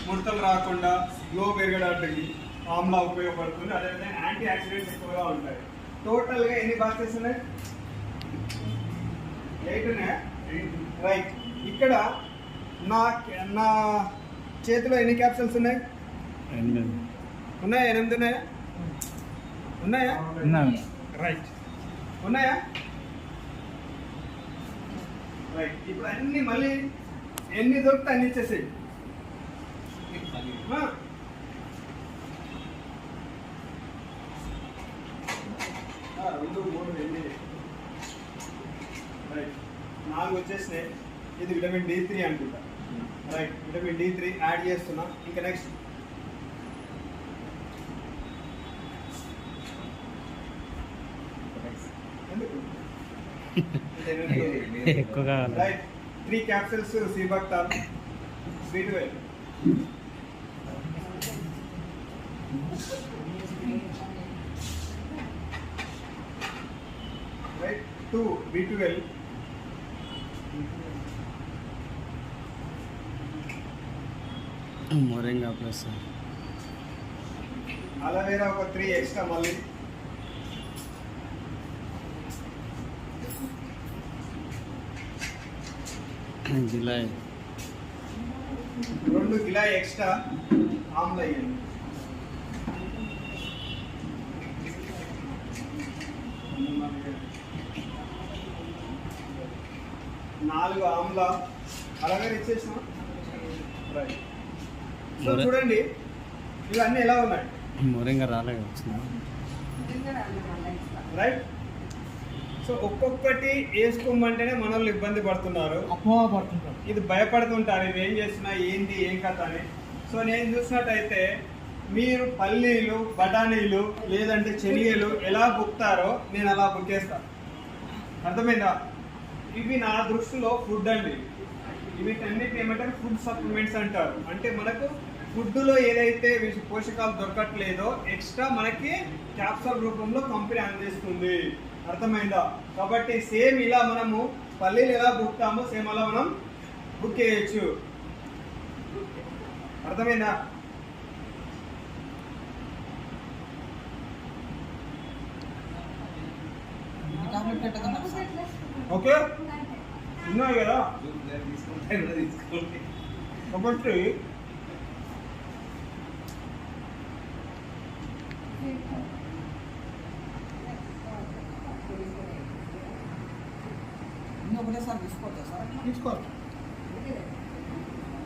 ముడతలు రాకుండా గ్లో పెరగడానికి ఆమ్లా ఉపయోగపడుతుంది. అదేవిధంగా యాంటీ ఆక్సిడెంట్స్ ఎక్కువగా ఉంటాయి. టోటల్గా ఎన్ని బాక్సెస్ ఉన్నాయి? 8 ఉన్నాయా? రైట్. ఇక్కడ నా చేతిలో ఎన్ని క్యాప్సూల్స్ ఉన్నాయి? 8 ఉన్నాయా? 8 ఉన్నాయా? ఉన్నాయా? రైట్. ఉన్నాయా? రైట్. ఇప్పుడు అన్ని మళ్ళీ ఎన్ని దొరికితే అన్ని ఇచ్చేసేయి. 2, 3, 8. రైట్. 4 వచ్చేసినాయి. ఇది విటమిన్ D3 అనుకుంటా. రైట్. విటమిన్ D3 యాడ్ చేస్తున్నా. ఇంకా నెక్స్ట్ ఎక్కువగా 3 క్యాప్సూల్స్ సీబక్తాల్ B12. Right. 2 B12. Moringa plus aloe vera ఒక 3 ఎక్స్ట్రా మళ్ళీ. గిలాయ్ 2 గిలాయ్ ఎక్స్ట్రా ఆమ్లా వేయండి. నాలుగు ఆమ్లా అలోవేరా ఇచ్చేసిన. రైట్. సో చూడండి ఇవన్నీ ఎలా ఉన్నాయి. మొరింగా రాలేదు వచ్చింది. రైట్. సో ఒక్కొక్కటి వేసుకోమంటేనే మన వాళ్ళు ఇబ్బంది పడుతున్నారు, ఇది భయపడుతుంటారు. ఇవి ఏం చేస్తున్నా ఏంటి ఏం కథ అని. సో నేను చూసినట్టయితే మీరు పల్లీలు బఠానీలు లేదంటే శనగలు ఎలా బుక్తారో నేను అలా బుక్కేస్తాను. అర్థమైందా? ఇవి నా దృష్టిలో ఫుడ్ అండి. వీటన్నిటిని ఏమంటారు? ఫుడ్ సప్లిమెంట్స్ అంటారు. అంటే మనకు ఫుడ్లో ఏదైతే పోషకాలు దొరకట్లేదో ఎక్స్ట్రా మనకి క్యాప్సూల్ రూపంలో కంపెనీ అందిస్తుంది. అర్థమైందా? కాబట్టి సేమ్ ఇలా మనము పల్లీలు ఎలా బుక్తామో సేమ్ అలా మనం బుక్ చేయొచ్చు. అర్థమైందా? ఓకే. ఉన్నాయి కదా కాబట్టి ఒకటేసారి తీసుకోవచ్చా సార్? తీసుకోవాలి.